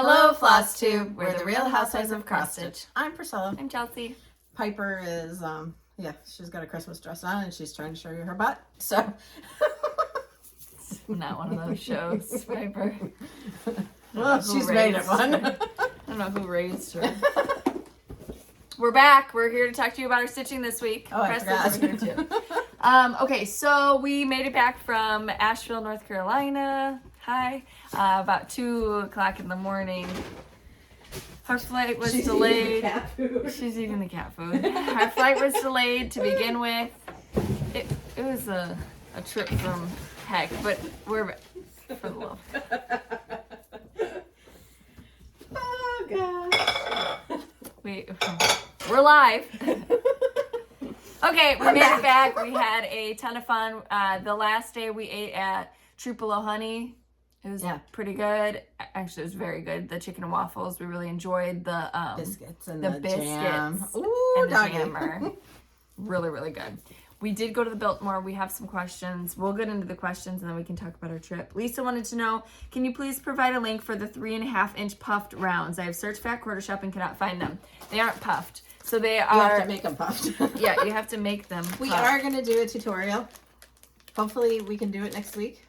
Hello, Flosstube. We're the Real Housewives of Cross Stitch. I'm Priscilla. I'm Chelsea. Piper is, she's got a Christmas dress on and she's trying to show you her butt. So, not one of those shows, Piper. Well, she's made it one. I don't know who raised her. We're back. We're here to talk to you about our stitching this week. Oh, I forgot. Over here too. Okay, so we made it back from Asheville, North Carolina. Hi. About 2 o'clock in the morning. Our flight was delayed. She's eating the cat food. Our flight was delayed to begin with. It was a trip from heck, but we're for the love. Oh gosh. We're live. Okay, we made it back. We had a ton of fun. The last day we ate at Tupelo Honey. It was pretty good. Actually, it was very good. The chicken and waffles, we really enjoyed. The biscuits and the biscuits jam. Ooh, and the jam are really, really good. We did go to the Biltmore. We have some questions. We'll get into the questions and then we can talk about our trip. Lisa wanted to know, can you please provide a link for the 3.5-inch puffed rounds? I have searched Fat Quarter Shop and cannot find them. They aren't puffed. So they are... You have to make them puffed. Yeah, you have to make them puffed. We are going to do a tutorial. Hopefully we can do it next week.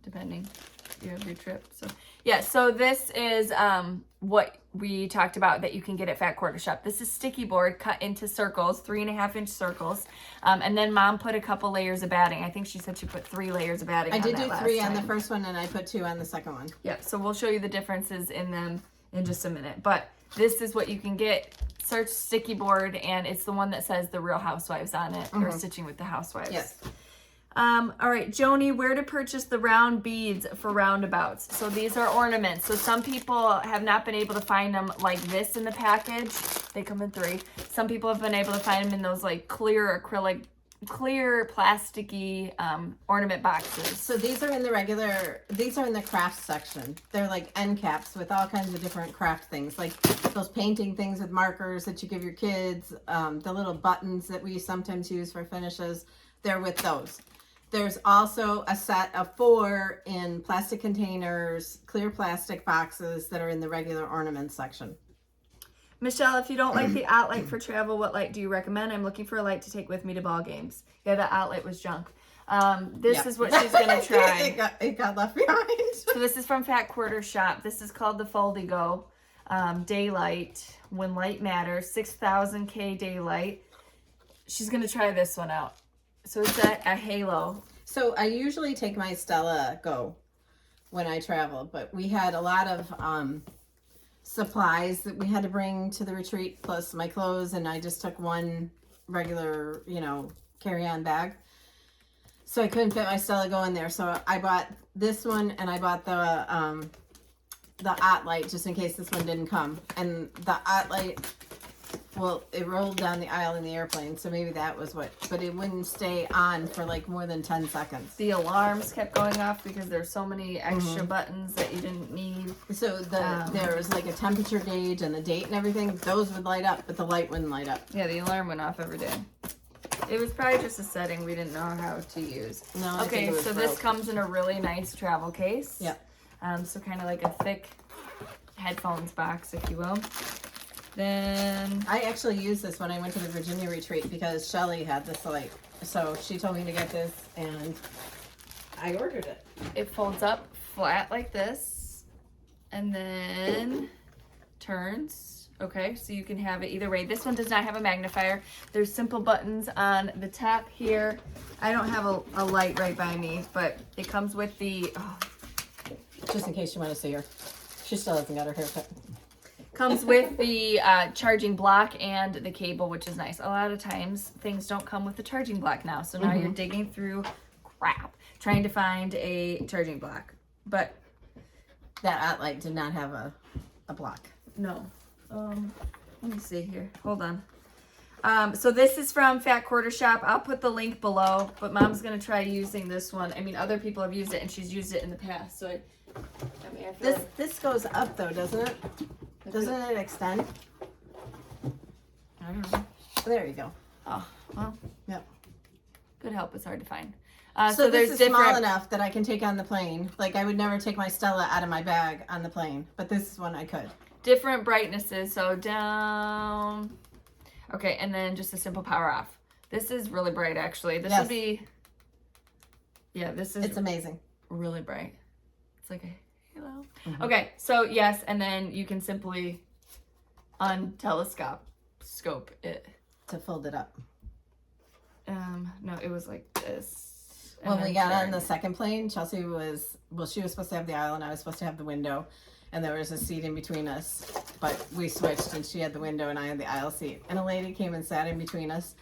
Depending. You have your trip. So yeah, so this is what we talked about that you can get at Fat Quarter Shop. This is sticky board cut into circles, 3.5-inch circles. And then Mom put a couple layers of batting. I think she said she put 3 layers of batting. I did do 3 on the first one and I put 2 on the second one. Yeah, so we'll show you the differences in them in just a minute. But this is what you can get. Search sticky board and it's the one that says the Real Housewives on it, or Stitching with the Housewives. Yes. All right, Joni, where to purchase the round beads for roundabouts? So these are ornaments. So some people have not been able to find them like this in the package. They come in 3. Some people have been able to find them in those like clear acrylic, clear plasticky ornament boxes. So these are in the craft section. They're like end caps with all kinds of different craft things, like those painting things with markers that you give your kids, the little buttons that we sometimes use for finishes. They're with those. There's also a set of 4 in plastic containers, clear plastic boxes that are in the regular ornament section. Michelle, if you don't like the outlet for travel, what light do you recommend? I'm looking for a light to take with me to ball games. Yeah, the outlet was junk. This is what she's going to try. it got left behind. So this is from Fat Quarter Shop. This is called the Foldigo Daylight. When Light Matters, 6,000 K daylight. She's going to try this one out. So it's a halo. So I usually take my Stella Go when I travel, but we had a lot of supplies that we had to bring to the retreat, plus my clothes, and I just took one regular, carry-on bag. So I couldn't fit my Stella Go in there. So I bought this one, and I bought the OttLite just in case this one didn't come. And the OttLite, well, it rolled down the aisle in the airplane, so maybe that was but it wouldn't stay on for like more than 10 seconds. The alarms kept going off because there's so many extra buttons that you didn't need. So there was like a temperature gauge and the date and everything. Those would light up, but the light wouldn't light up. Yeah, the alarm went off every day. It was probably just a setting we didn't know how to use. No, okay, so this comes in a really nice travel case. Yep. So kind of like a thick headphones box, if you will. Then I actually used this when I went to the Virginia retreat because Shelly had this light. So she told me to get this and I ordered it. It folds up flat like this and then turns. Okay, so you can have it either way. This one does not have a magnifier. There's simple buttons on the top here. I don't have a light right by me, but it comes with the... Just in case you want to see her. She still hasn't got her haircut. Comes with the charging block and the cable, which is nice. A lot of times things don't come with the charging block now. So now you're digging through crap trying to find a charging block. But that OttLite did not have a block. No. Let me see here. Hold on. So this is from Fat Quarter Shop. I'll put the link below, but Mom's going to try using this one. I mean, other people have used it and she's used it in the past. So this goes up though, doesn't it? Doesn't it extend? I don't know. There you go. Oh, well. Yep. Good help. It's hard to find. So there's this is small different. enough that I can take on the plane. Like I would never take my Stella out of my bag on the plane, but this is one I could. Different brightnesses. So down. Okay, and then just a simple power off. This is really bright, actually. This would be. Yeah, this is. It's amazing. Really bright. It's like a halo. Mm-hmm. Okay, so yes, and then you can simply scope it to fold it up. No, it was like this. When we got on the second plane, Chelsea was she was supposed to have the aisle and I was supposed to have the window, and there was a seat in between us, but we switched and she had the window and I had the aisle seat, and a lady came and sat in between us,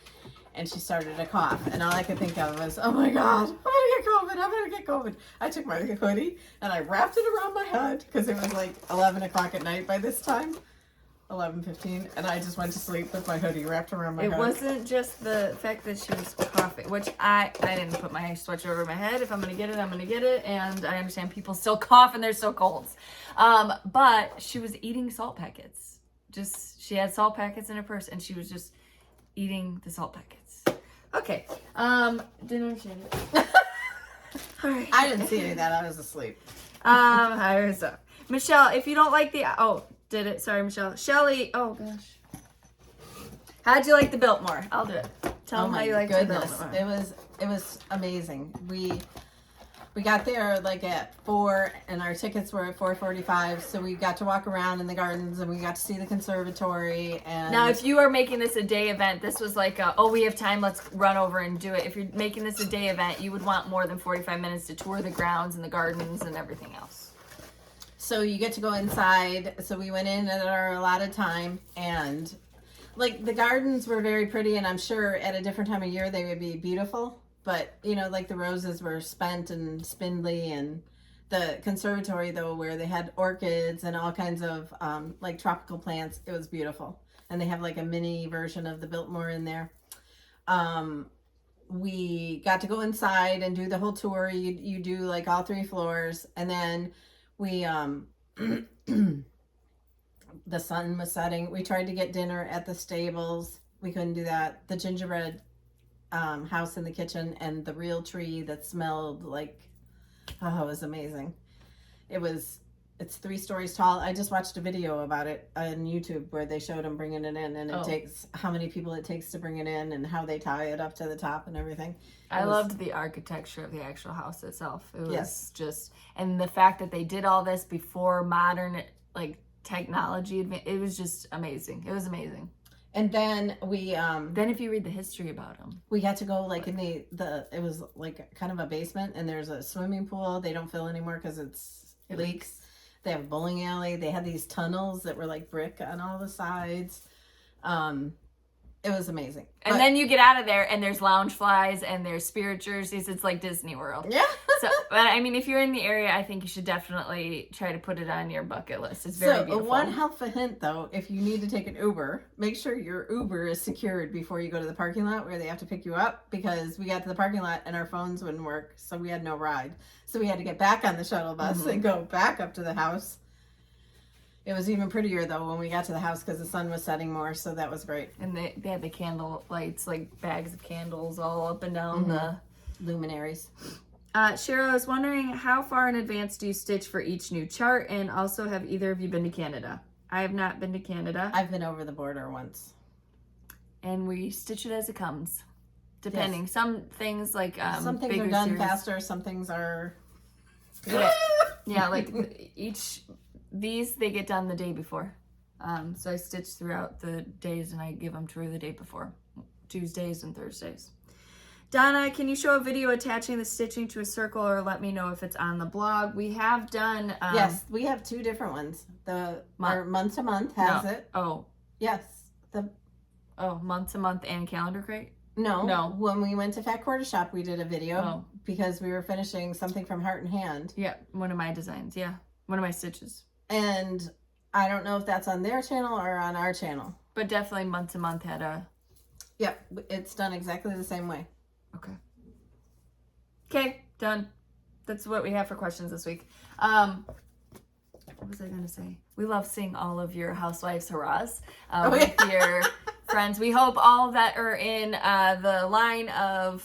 and she started to cough, and all I could think of was, oh my God, I'm gonna get COVID. I took my hoodie and I wrapped it around my head because it was like 11 o'clock at night by this time. 11:15, and I just went to sleep with my hoodie wrapped around my head. It wasn't just the fact that she was coughing, which I didn't put my sweatshirt over my head. If I'm gonna get it, I'm gonna get it, and I understand people still cough and they're so cold. But she was eating salt packets. She had salt packets in her purse, and she was just eating the salt packets. Okay. Didn't understand it. All right. I didn't see any of that. I was asleep. I was up. Michelle, if you don't like did it? Sorry, Michelle. Shelly. Oh gosh. How'd you like the Biltmore? I'll do it. Tell them how you liked the Biltmore. It was amazing. We got there like at 4, and our tickets were at 4:45. So we got to walk around in the gardens, and we got to see the conservatory. And now, if you are making this a day event, this was like, we have time. Let's run over and do it. If you're making this a day event, you would want more than 45 minutes to tour the grounds and the gardens and everything else. So you get to go inside. So we went in at our allotted time, and like the gardens were very pretty, and I'm sure at a different time of year they would be beautiful. But like the roses were spent and spindly, and the conservatory though, where they had orchids and all kinds of like tropical plants, it was beautiful. And they have like a mini version of the Biltmore in there. We got to go inside and do the whole tour. You do like all 3 floors, and then we the sun was setting. We tried to get dinner at the stables. We couldn't do that. The gingerbread house in the kitchen and the real tree that smelled like, it was amazing. It's 3 stories tall. I just watched a video about it on YouTube where they showed them bringing it in, and it takes how many people it takes to bring it in and how they tie it up to the top and everything. I loved the architecture of the actual house itself. It was just, and the fact that they did all this before modern like technology, it was just amazing. It was amazing. And then then if you read the history about them, we got to go like in it was like kind of a basement, and there's a swimming pool. They don't fill anymore because it leaks. They have a bowling alley. They had these tunnels that were like brick on all the sides. It was amazing. And then you get out of there and there's lounge flies and there's spirit jerseys. It's like Disney World. Yeah. So, but I mean, if you're in the area, I think you should definitely try to put it on your bucket list. It's very beautiful. One helpful hint though, if you need to take an Uber, make sure your Uber is secured before you go to the parking lot where they have to pick you up, because we got to the parking lot and our phones wouldn't work. So we had no ride. So we had to get back on the shuttle bus and go back up to the house. It was even prettier though when we got to the house because the sun was setting more, so that was great. And they had the candle lights, like bags of candles all up and down the luminaries. Cheryl, I was wondering, how far in advance do you stitch for each new chart? And also, have either of you been to Canada? I have not been to Canada. I've been over the border once. And we stitch it as it comes, depending. Yes. Some things like some things are done faster, some things are yeah, like these they get done the day before. So I stitch throughout the days and I give them to her the day before, Tuesdays and Thursdays. Donna, can you show a video attaching the stitching to a circle, or let me know if it's on the blog? We have done yes, we have 2 different ones. Our month to month has it. Oh. Yes. Month to month and calendar crate? No. When we went to Fat Quarter Shop, we did a video because we were finishing something from Heart and Hand. Yeah, one of my designs. Yeah, one of my stitches. And I don't know if that's on their channel or on our channel. But definitely month to month had a... Yep, it's done exactly the same way. Okay, done. That's what we have for questions this week. What was I going to say? We love seeing all of your Housewives hurrahs with your friends. We hope all that are in the line of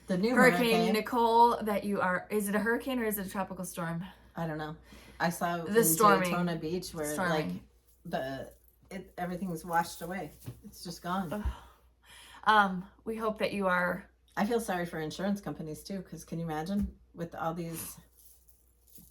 the new Hurricane Nicole that you are. Is it a hurricane or is it a tropical storm? I don't know. I saw The in storming. Daytona Beach where Storming. everything's washed away. It's just gone. We hope that you are. I feel sorry for insurance companies too, because can you imagine with all these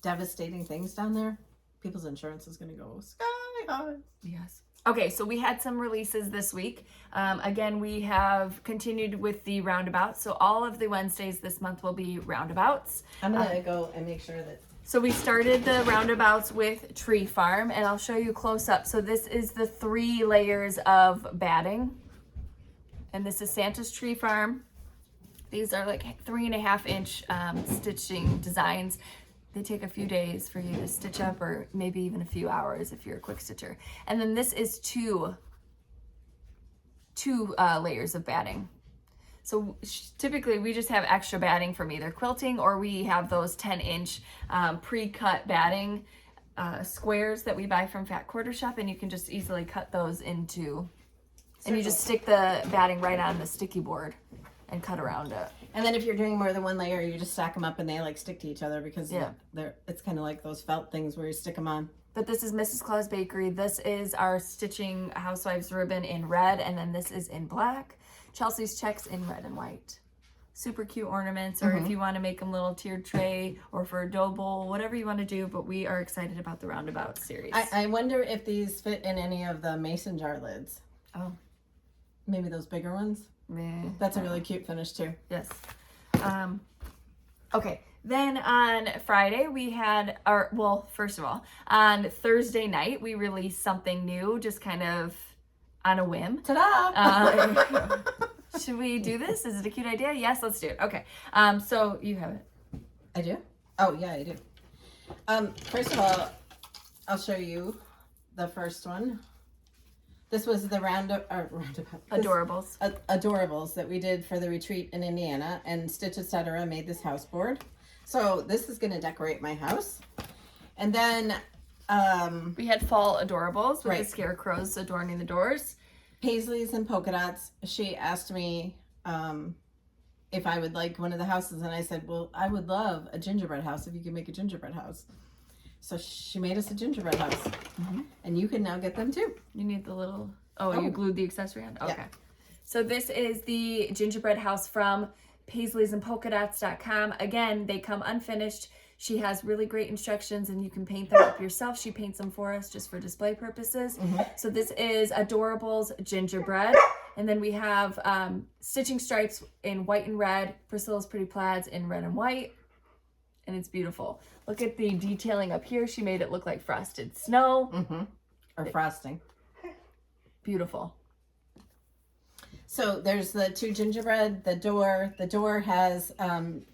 devastating things down there? People's insurance is going to go sky high. Yes. Okay, so we had some releases this week. Again, we have continued with the roundabouts. So all of the Wednesdays this month will be roundabouts. I'm going to go and make sure that. So we started the roundabouts with Tree Farm, and I'll show you close up. So this is the 3 layers of batting. And this is Santa's Tree Farm. These are like 3.5 inch stitching designs. They take a few days for you to stitch up, or maybe even a few hours if you're a quick stitcher. And then this is two layers of batting. So typically we just have extra batting from either quilting, or we have those 10-inch pre-cut batting squares that we buy from Fat Quarter Shop, and you can just easily cut those into, and you just stick the batting right on the sticky board and cut around it. And then if you're doing more than one layer, you just stack them up and they like stick to each other because it's kind of like those felt things where you stick them on. But this is Mrs. Claus Bakery. This is our stitching Housewives ribbon in red, and then this is in black. Chelsea's checks in red and white. Super cute ornaments, or if you want to make them little tiered tray, or for a dough bowl, whatever you want to do. But we are excited about the roundabout series. I wonder if these fit in any of the mason jar lids. Oh. Maybe those bigger ones. Meh. That's a really cute finish too. Yes. Okay. Then on Friday we had first of all, on Thursday night we released something new, just kind of on a whim. Ta-da! Should we do this? Is it a cute idea? Yes, let's do it. Okay. So you have it. I do? Oh yeah, I do. First of all, I'll show you the first one. This was the roundabout. Adorables. Adorables that we did for the retreat in Indiana, and Stitch Etc. made this house board. So this is going to decorate my house. And then we had fall adorables with the scarecrows adorning the doors. Paisleys and polka dots. She asked me if I would like one of the houses, and I said, well, I would love a gingerbread house if you could make a gingerbread house. So she made us a gingerbread house, and you can now get them too. You need the little, you glued the accessory on? Okay. Yeah. So this is the gingerbread house from paisleysandpolkadots.com. Again, they come unfinished. She has really great instructions, and you can paint them up yourself. She paints them for us just for display purposes. So this is Adorables gingerbread. And then we have stitching stripes in white and red, Priscilla's Pretty Plaids in red and white. And it's beautiful. Look at the detailing up here. She made it look like frosted snow. Or frosting. Beautiful. So there's the 2 gingerbread, the door. The door has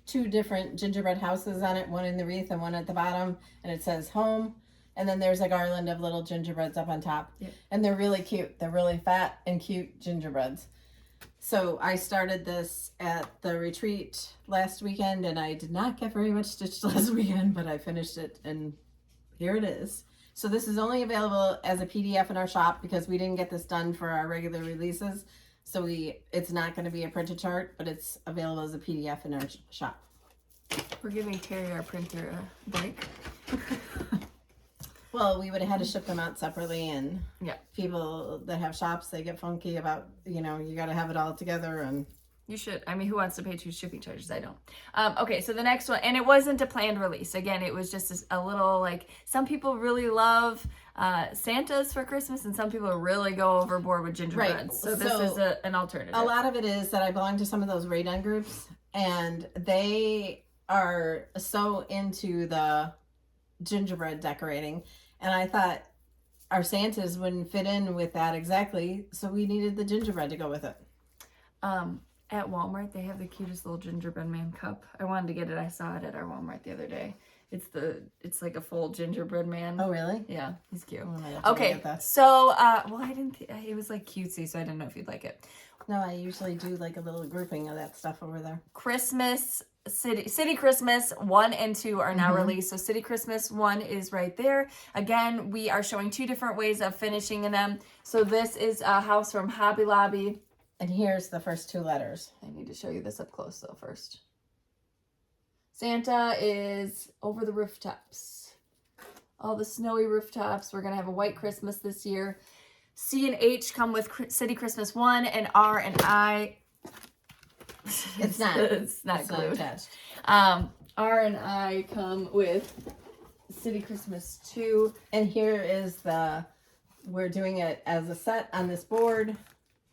2 different gingerbread houses on it, one in the wreath and one at the bottom, and it says home. And then there's a garland of little gingerbreads up on top. And they're really cute. They're really fat and cute gingerbreads. So I started this at the retreat last weekend, and I did not get very much stitched last weekend, but I finished it, and here it is. So this is only available as a PDF in our shop because we didn't get this done for our regular releases. So it's not going to be a printed chart, but it's available as a PDF in our shop. We're giving Terry, our printer, a break. Well, we would have had to ship them out separately, and yeah, people that have shops, they get funky about, you got to have it all together. And you should. I mean, who wants to pay 2 shipping charges? I don't. Okay, so the next one, and it wasn't a planned release. Again, it was just a little, like, some people really love Santas for Christmas, and some people really go overboard with gingerbreads. So this is an alternative. A lot of it is that I belong to some of those Radon groups, and they are so into the gingerbread decorating. And I thought our Santas wouldn't fit in with that exactly, so we needed the gingerbread to go with it. At Walmart, they have the cutest little gingerbread man cup. I wanted to get it. I saw it at our Walmart the other day. It's like a full gingerbread man. Oh, really? Yeah, he's cute. Okay, so, I didn't, it was like cutesy, so I didn't know if you'd like it. No, I usually do like a little grouping of that stuff over there. Christmas, City Christmas 1 and 2 are now released. So City Christmas 1 is right there. Again, we are showing 2 different ways of finishing them. So this is a house from Hobby Lobby. And here's the first 2 letters. I need to show you this up close though first. Santa is over the rooftops. All the snowy rooftops. We're going to have a white Christmas this year. C and H come with City Christmas 1, and R and I. It's not. It's not glued. Attached. R and I come with City Christmas 2. And here is we're doing it as a set on this board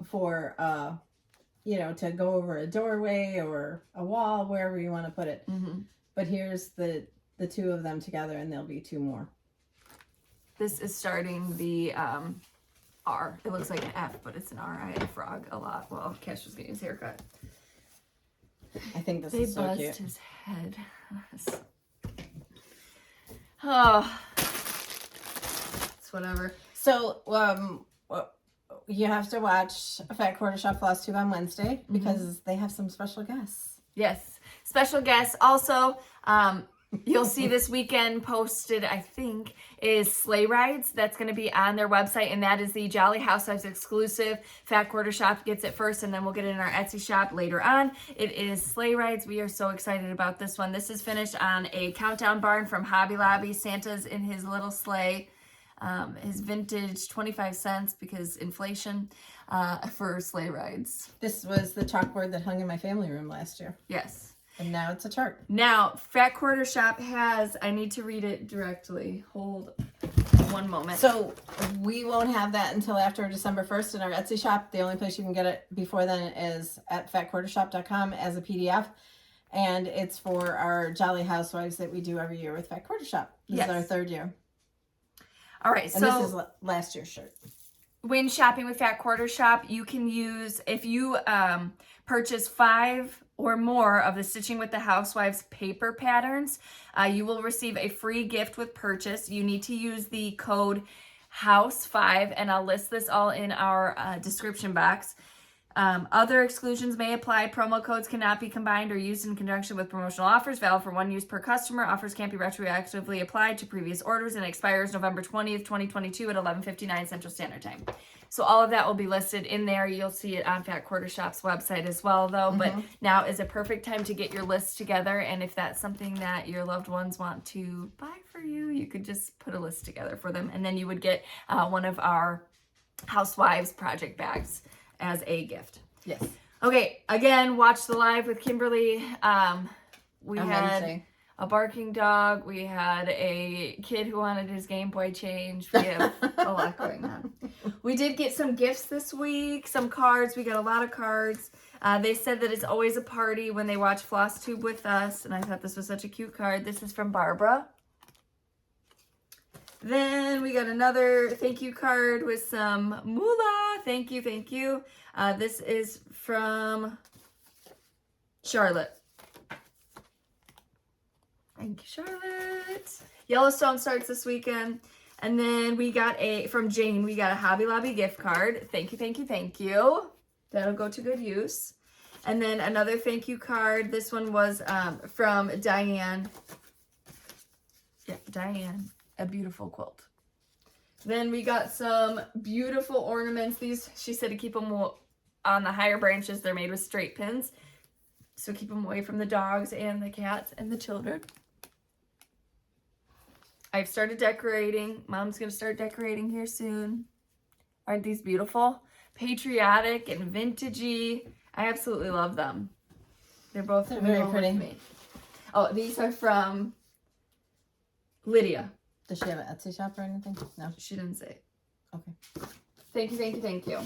for, to go over a doorway or a wall, wherever you want to put it. Mm-hmm. But here's the 2 of them together, and there'll be 2 more. This is starting the R. It looks like an F, but it's an R. I frog a lot. Well, Cash was getting his haircut. I think this They is so buzzed cute. his head. Oh, it's whatever. So, you have to watch Fat Quarter Shop Flosstube on Wednesday because they have some special guests. Yes, special guests. Also, you'll see this weekend posted, I think, is sleigh rides. That's going to be on their website, and that is the Jolly Housewives exclusive. Fat Quarter Shop gets it first, and then we'll get it in our Etsy shop later on. It is sleigh rides. We are so excited about this one. This is finished on a countdown barn from Hobby Lobby. Santa's in his little sleigh. His vintage 25 cents because inflation for sleigh rides. This was the chalkboard that hung in my family room last year. Yes. And now it's a chart. Now, Fat Quarter Shop has, I need to read it directly. Hold one moment. So we won't have that until after December 1st in our Etsy shop. The only place you can get it before then is at fatquartershop.com as a PDF. And it's for our Jolly Housewives that we do every year with Fat Quarter Shop. This is our 3rd year. All right, And this is last year's shirt. When shopping with Fat Quarter Shop, you can use, if you purchase 5 or more of the Stitching with the Housewives paper patterns, you will receive a free gift with purchase. You need to use the code HOUSE5, and I'll list this all in our description box. Other exclusions may apply. Promo codes cannot be combined or used in conjunction with promotional offers. Valid for 1 use per customer. Offers can't be retroactively applied to previous orders and expires November 20th, 2022 at 11:59 Central Standard Time. So all of that will be listed in there. You'll see it on Fat Quarter Shop's website as well, though. But now is a perfect time to get your list together. And if that's something that your loved ones want to buy for you, you could just put a list together for them. And then you would get one of our Housewives project bags as a gift. Yes. Okay, again, watch the live with Kimberly. We On had Wednesday. a barking dog. We had a kid who wanted his Game Boy changed. We have a lot going on. We did get some gifts this week, some cards. We got a lot of cards. They said that it's always a party when they watch Flosstube with us, and I thought this was such a cute card. This is from Barbara. Then we got another thank you card with some moolah. Thank you, thank you. This is from Charlotte. Thank you, Charlotte. Yellowstone starts this weekend. And then we got from Jane, we got a Hobby Lobby gift card. Thank you, thank you, thank you. That'll go to good use. And then another thank you card. This one was from Diane. Yeah, Diane. A beautiful quilt. Then we got some beautiful ornaments. These, she said to keep them on the higher branches. They're made with straight pins. So keep them away from the dogs and the cats and the children. I've started decorating. Mom's going to start decorating here soon. Aren't these beautiful? Patriotic and vintagey. I absolutely love them. They're both very pretty. Me. Oh, these are from Lydia. Does she have an Etsy shop or anything? No. She didn't say. Okay. Thank you, thank you, thank you.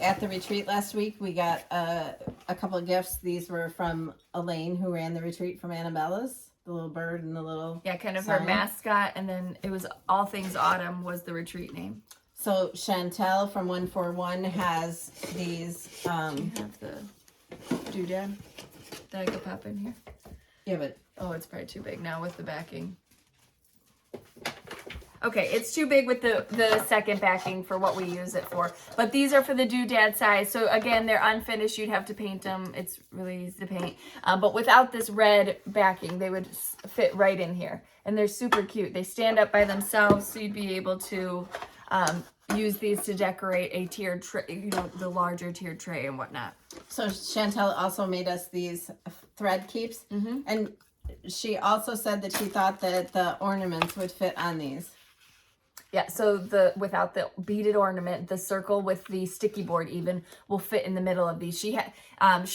At the retreat last week, we got a couple of gifts. These were from Elaine, who ran the retreat from Annabella's. The little bird and the little kind of sign. her mascot, and then it was All Things Autumn was the retreat name. So Chantel from 141 has these. You have the doodad that I could pop in here. Yeah, but Oh, it's probably too big now with the backing. Okay, it's too big with the second backing for what we use it for. But these are for the doodad size. So again, they're unfinished. You'd have to paint them. It's really easy to paint. But without this red backing, they would fit right in here. And they're super cute. They stand up by themselves, so you'd be able to use these to decorate a tiered tray, you know, the larger tiered tray and whatnot. So Chantel also made us these thread keeps. And she also said that she thought that the ornaments would fit on these. Yeah, so without the beaded ornament, the circle with the sticky board even will fit in the middle of these. She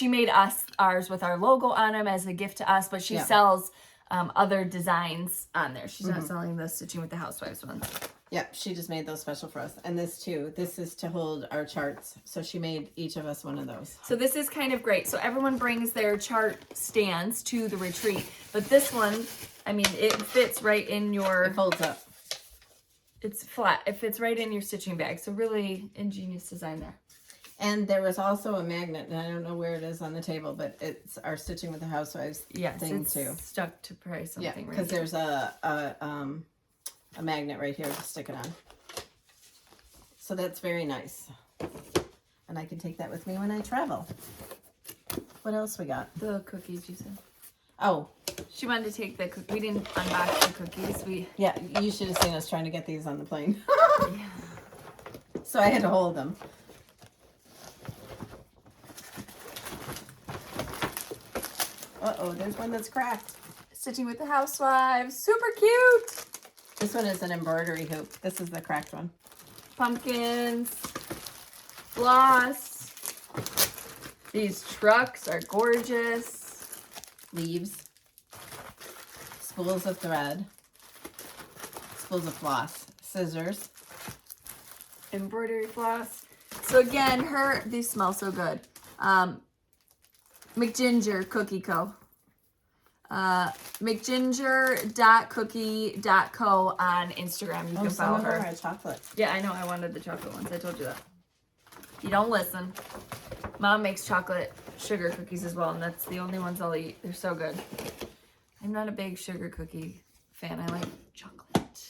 made ours with our logo on them as a gift to us, but she sells other designs on there. She's not selling the Stitching with the Housewives ones. Yep, she just made those special for us. And this too. This is to hold our charts. So she made each of us one of those. So this is kind of great. So everyone brings their chart stands to the retreat. But this one, I mean, it fits right in your... It folds up. It's flat. It fits right in your stitching bag. So really ingenious design there. And there was also a magnet, and I don't know where it is on the table, but it's our Stitching with the Housewives thing it's too. Stuck to probably something. Yeah, because there's a magnet right here to stick it on. So that's very nice. And I can take that with me when I travel. What else we got? The cookies you said. Oh. She wanted to take the cookies. We didn't unbox the cookies. Yeah, you should have seen us trying to get these on the plane. So I had to hold them. Uh-oh, there's one that's cracked. Stitching with the Housewives. Super cute. This one is an embroidery hoop. This is the cracked one. Pumpkins. Floss. These trucks are gorgeous. Leaves. Spools of thread. Spools of floss. Scissors. Embroidery floss. So again, these smell so good. McGinger Cookie Co. McGinger.cookie.co on Instagram. You can follow her. Some of them are chocolate. Yeah, I know. I wanted the chocolate ones. I told you that. You don't listen. Mom makes chocolate sugar cookies as well, and that's the only ones I'll eat. They're so good. I'm not a big sugar cookie fan. I like chocolate.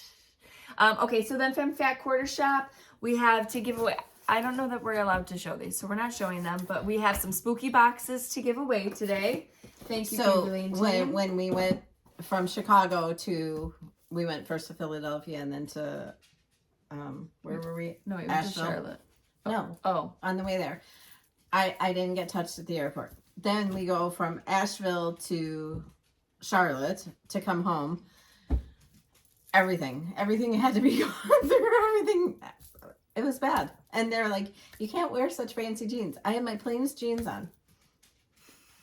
Okay, so then from Fat Quarter Shop, we have to give away. I don't know that we're allowed to show these, so we're not showing them, but we have some spooky boxes to give away today. Thank you, Kimberly. So when we went from Chicago we went first to Philadelphia and then to, where were we? No, it was Asheville. to Charlotte. No. Oh. On the way there. I didn't get touched at the airport. Then we go from Asheville to Charlotte to come home. Everything had to be gone through. Everything. It was bad. And they're like, you can't wear such fancy jeans. I had my plainest jeans on.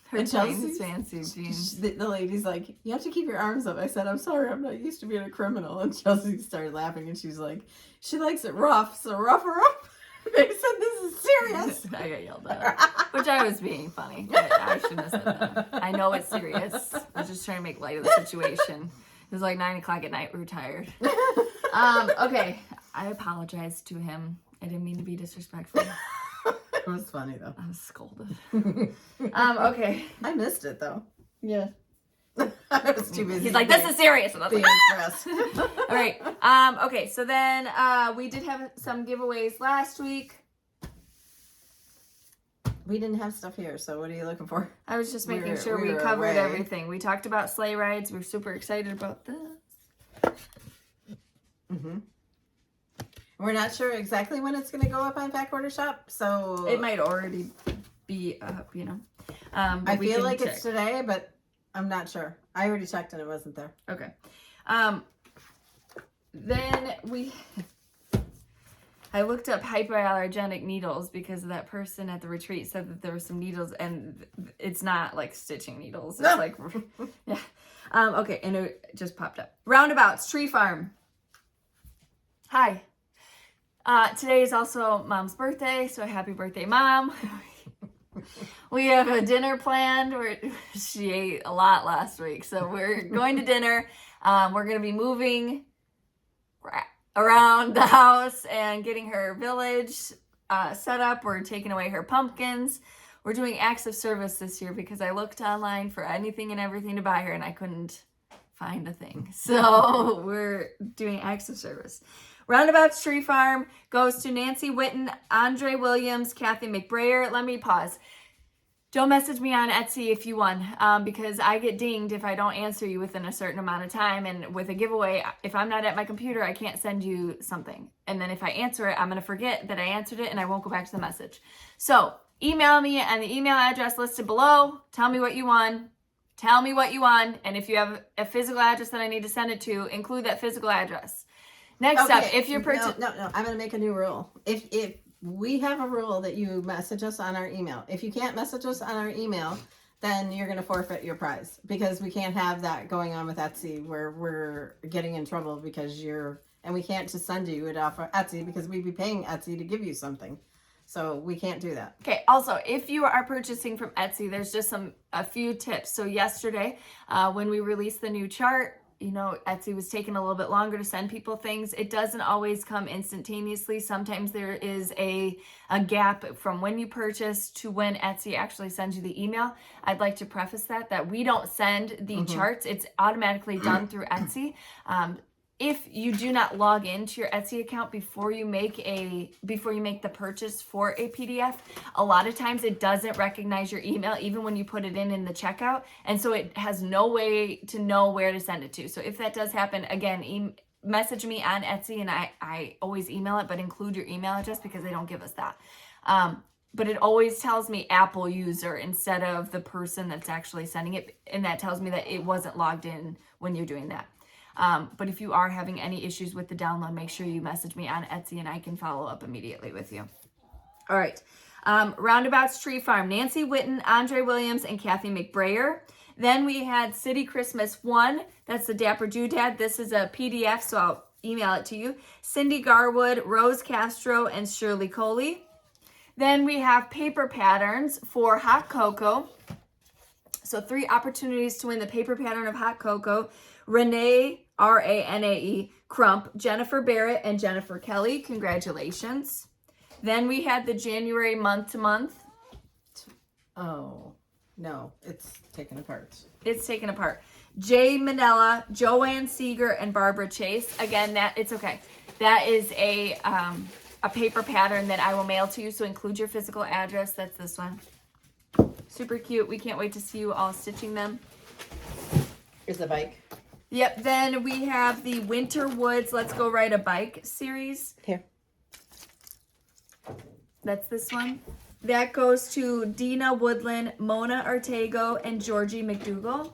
Her plainest fancy jeans. The lady's like, you have to keep your arms up. I said, I'm sorry, I'm not used to being a criminal. And Chelsea started laughing and she's like, she likes it rough, so rough her up. They said this is serious. I got yelled at. Which I was being funny. I shouldn't have said that. I know it's serious. I was just trying to make light of the situation. It was like 9 o'clock at night. We were tired. Okay. I apologized to him. I didn't mean to be disrespectful. It was funny though. I was scolded. Okay. I missed it though. Yeah. I was too busy. He's like, this is serious. And I was like, impressed. all right. Okay. So then we did have some giveaways last week. We didn't have stuff here, so what are you looking for? I was just making sure we covered everything. We talked about sleigh rides. We're super excited about this. Mm-hmm. We're not sure exactly when it's going to go up on Fat Quarter Shop, so... It might already be up, you know. I feel like it's today, but I'm not sure. I already checked and it wasn't there. Okay. Then I looked up hypoallergenic needles because that person at the retreat said that there were some needles, and it's not like stitching needles. It's like, yeah. Okay, and it just popped up. Roundabouts, Tree Farm. Hi. Today is also Mom's birthday, so happy birthday, Mom. We have a dinner planned where she ate a lot last week, so we're going to dinner. We're going to be moving around the house and getting her village set up. We're taking away her pumpkins. We're doing acts of service this year because I looked online for anything and everything to buy her and I couldn't find a thing. So we're doing acts of service. Roundabouts Tree Farm goes to Nancy Witten, Andre Williams, Kathy McBrayer. Let me pause. Don't message me on Etsy if you won, because I get dinged if I don't answer you within a certain amount of time. And with a giveaway, if I'm not at my computer, I can't send you something. And then if I answer it, I'm going to forget that I answered it and I won't go back to the message. So email me and the email address listed below. Tell me what you won. Tell me what you won. And if you have a physical address that I need to send it to, include that physical address. Next up, if you're no, I'm going to make a new rule. If we have a rule that you message us on our email. If you can't message us on our email, then you're going to forfeit your prize, because we can't have that going on with Etsy where we're getting in trouble because and we can't just send you it off of Etsy because we'd be paying Etsy to give you something. So we can't do that. Okay. Also, if you are purchasing from Etsy, there's just a few tips. So yesterday, when we released the new chart, Etsy was taking a little bit longer to send people things. It doesn't always come instantaneously. Sometimes there is a gap from when you purchase to when Etsy actually sends you the email. I'd like to preface that we don't send the charts. It's automatically done through Etsy. If you do not log into your Etsy account before you make the purchase for a PDF, a lot of times it doesn't recognize your email even when you put it in the checkout, and so it has no way to know where to send it to. So if that does happen, again, message me on Etsy, and I always email it, but include your email address because they don't give us that. But it always tells me Apple user instead of the person that's actually sending it, and that tells me that it wasn't logged in when you're doing that. But if you are having any issues with the download, make sure you message me on Etsy and I can follow up immediately with you. All right. Roundabouts Tree Farm, Nancy Witten, Andre Williams, and Kathy McBrayer. Then we had City Christmas 1. That's the Dapper Doodad. This is a PDF, so I'll email it to you. Cindy Garwood, Rose Castro, and Shirley Coley. Then we have paper patterns for Hot Cocoa. So 3 opportunities to win the paper pattern of Hot Cocoa. Renee, Ranae, Crump, Jennifer Barrett, and Jennifer Kelly. Congratulations. Then we had the January month-to-month. Oh, no, it's taken apart. It's taken apart. Jay Manella, Joanne Seeger, and Barbara Chase. Again, it's okay. That is a paper pattern that I will mail to you, so include your physical address. That's this one. Super cute. We can't wait to see you all stitching them. Here's the bike. Yep, then we have the Winter Woods Let's Go Ride a Bike series. Here. That's this one. That goes to Dina Woodland, Mona Ortego, and Georgie McDougall.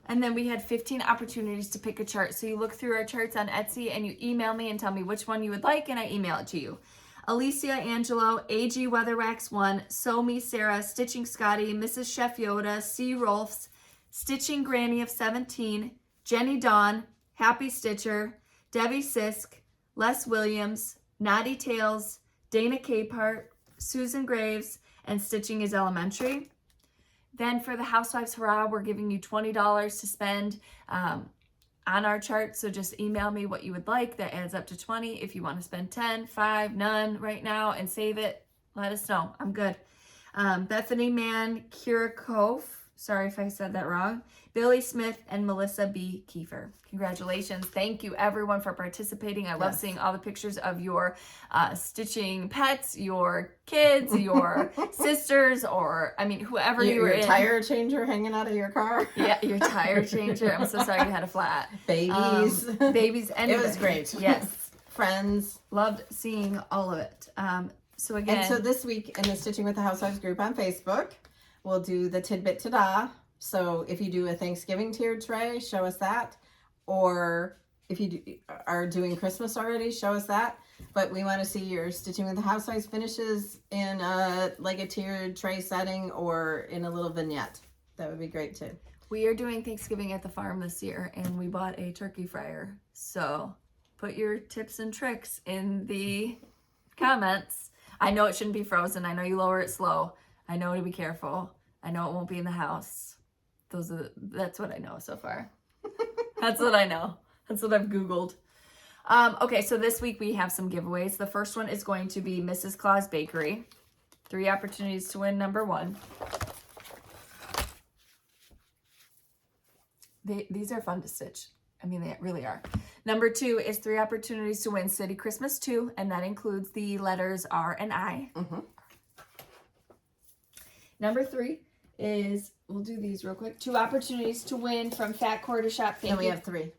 And then we had 15 opportunities to pick a chart. So you look through our charts on Etsy and you email me and tell me which one you would like, and I email it to you. Alicia Angelo, AG Weatherwax 1, Somi Sarah, Stitching Scotty, Mrs. Chef Yoda, C. Rolfs, Stitching Granny of 17, Jenny Dawn, Happy Stitcher, Debbie Sisk, Les Williams, Naughty Tales, Dana Capehart, Susan Graves, and Stitching is Elementary. Then for the Housewives Hurrah, we're giving you $20 to spend on our chart. So just email me what you would like. That adds up to 20. If you want to spend 10, 5, none right now and save it, let us know. I'm good. Bethany Mann, Kira Kof, sorry if I said that wrong, Billy Smith, and Melissa B. Kiefer. Congratulations. Thank you everyone for participating. I love seeing all the pictures of your stitching pets, your kids, your sisters, or whoever you were in. Your tire changer hanging out of your car. Yeah, your tire changer. I'm so sorry you had a flat. Babies. Babies. Anyway. It was great. Yes. Friends. Loved seeing all of it. So again. And so this week in the Stitching with the Housewives group on Facebook, we'll do the tidbit ta-da. So if you do a Thanksgiving tiered tray, show us that. Or if you are doing Christmas already, show us that. But we want to see your Stitching with the Housewives finishes in a tiered tray setting or in a little vignette. That would be great too. We are doing Thanksgiving at the farm this year, and we bought a turkey fryer. So put your tips and tricks in the comments. I know it shouldn't be frozen. I know you lower it slow. I know to be careful. I know it won't be in the house. That's what I know so far. That's what I know. That's what I've Googled. Okay, so this week we have some giveaways. The first one is going to be Mrs. Claus Bakery. 3 opportunities to win number 1. These are fun to stitch. They really are. Number 2 is 3 opportunities to win City Christmas 2, and that includes the letters R and I. Number 3 is, we'll do these real quick. 2 opportunities to win from Fat Quarter Shop. No, we have 3.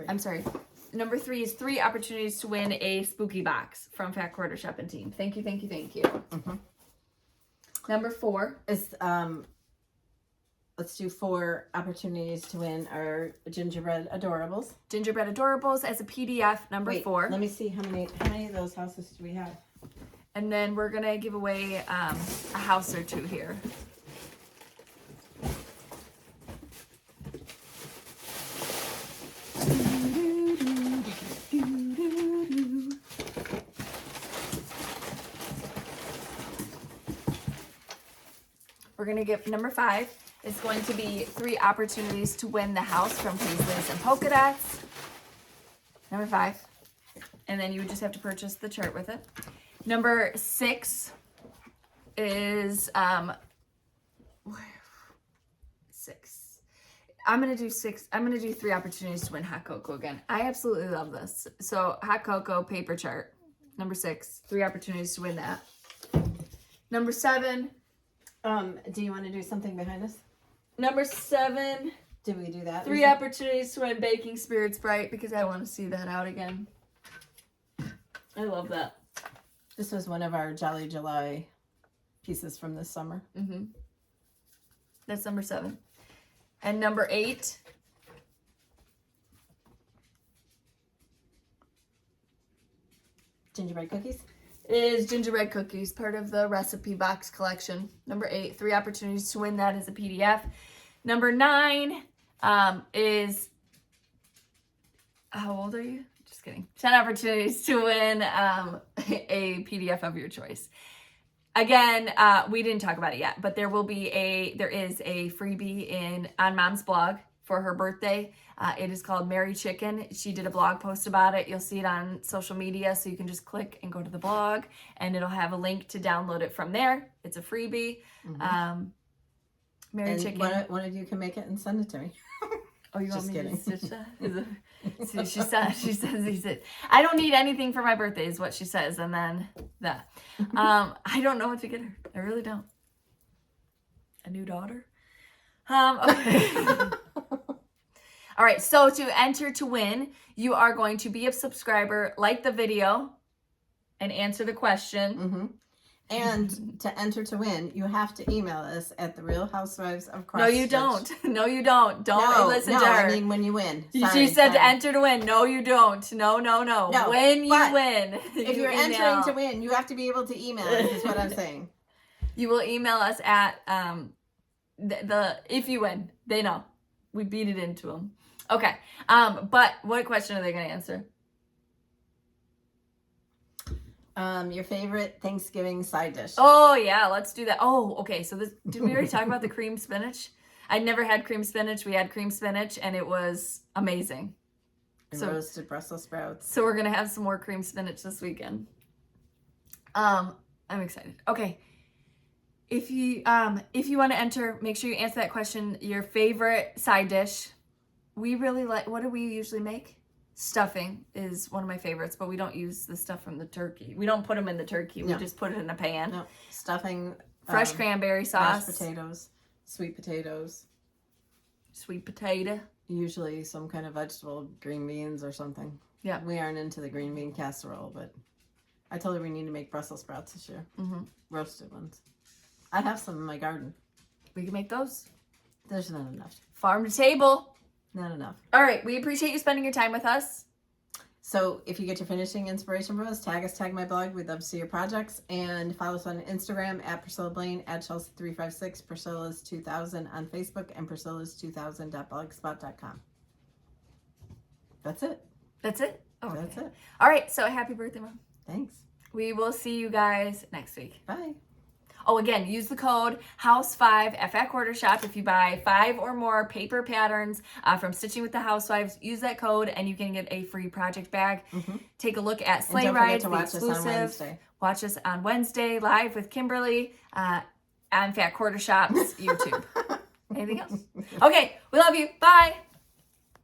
I'm sorry. Number 3 is 3 opportunities to win a spooky box from Fat Quarter Shop and Team. Thank you, thank you, thank you. Mm-hmm. Number 4 is let's do 4 opportunities to win our gingerbread adorables. Gingerbread adorables as a PDF. Number 4. Let me see how many of those houses do we have. And then we're gonna give away a house or 2 here. We're gonna give number 5 is going to be 3 opportunities to win the house from Paisleys and Polka Dots. Number 5. And then you would just have to purchase the chart with it. Number 6 is 6. I'm gonna do 6. I'm gonna do 3 opportunities to win hot cocoa again. I absolutely love this. So hot cocoa paper chart. Number 6. 3 opportunities to win that. Number 7. Do you want to do something behind us? Number 7. Did we do that? 3 opportunities to win baking spirit Sprite because I want to see that out again. I love that. This was one of our Jolly July pieces from this summer. Mm-hmm. That's number 7. And number 8. Gingerbread cookies. Is gingerbread cookies, part of the recipe box collection. Number 8, 3 opportunities to win that as a PDF. Number 9 is, how old are you? Just kidding. 10 opportunities to win a PDF of your choice. Again, we didn't talk about it yet, but there is a freebie on Mom's blog for her birthday. It is called Merry Chicken. She did a blog post about it. You'll see it on social media, so you can just click and go to the blog, and it'll have a link to download it from there. It's a freebie. Mm-hmm. Merry and Chicken. One of you can make it and send it to me. Oh, you Just want me kidding. to stitch that? She says, I don't need anything for my birthday is what she says. And then that. I don't know what to get her. I really don't. A new daughter? Okay. All right, so to enter to win, you are going to be a subscriber, like the video, and answer the question. Mm-hmm. And to enter to win, you have to email us at the Real Housewives of Cross. No, you don't. No, you don't. Don't listen to her. I mean when you win. She said to enter to win. No, you don't. No. When you win. If you're entering to win, you have to be able to email us, is what I'm saying. You will email us at if you win. They know. We beat it into them. Okay. But what question are they going to answer? Your favorite Thanksgiving side dish. Oh, yeah, let's do that. Oh, okay. So did we already talk about the cream spinach? I'd never had cream spinach. We had cream spinach, and it was amazing. And roasted Brussels sprouts. So we're going to have some more cream spinach this weekend. I'm excited. Okay. If you want to enter, make sure you answer that question. Your favorite side dish. We really like, what do we usually make? Stuffing is one of my favorites, but we don't use the stuff from the turkey. We don't put them in the turkey. We just put it in a pan. No, stuffing. Fresh cranberry sauce. Mashed potatoes. Sweet potatoes. Sweet potato. Usually some kind of vegetable, green beans or something. Yeah. We aren't into the green bean casserole, but I told her we need to make Brussels sprouts this year. Mm-hmm. Roasted ones. I have some in my garden. We can make those. There's not enough. Farm to table. Not enough. All right. We appreciate you spending your time with us. So if you get your finishing inspiration from us, tag my blog. We'd love to see your projects. And follow us on Instagram at Priscilla Blaine, at Chelsea356, Priscilla's 2000 on Facebook, and Priscilla's2000.blogspot.com. That's it. That's it? Oh, okay. That's it. All right. So happy birthday, Mom. Thanks. We will see you guys next week. Bye. Oh, again, use the code HOUSE5 at Fat Quarter Shop if you buy 5 or more paper patterns from Stitching with the Housewives. Use that code and you can get a free project bag. Mm-hmm. Take a look at Sleigh Rides, the exclusive. Watch us on Wednesday live with Kimberly on Fat Quarter Shop's YouTube. Anything else? Okay, we love you. Bye.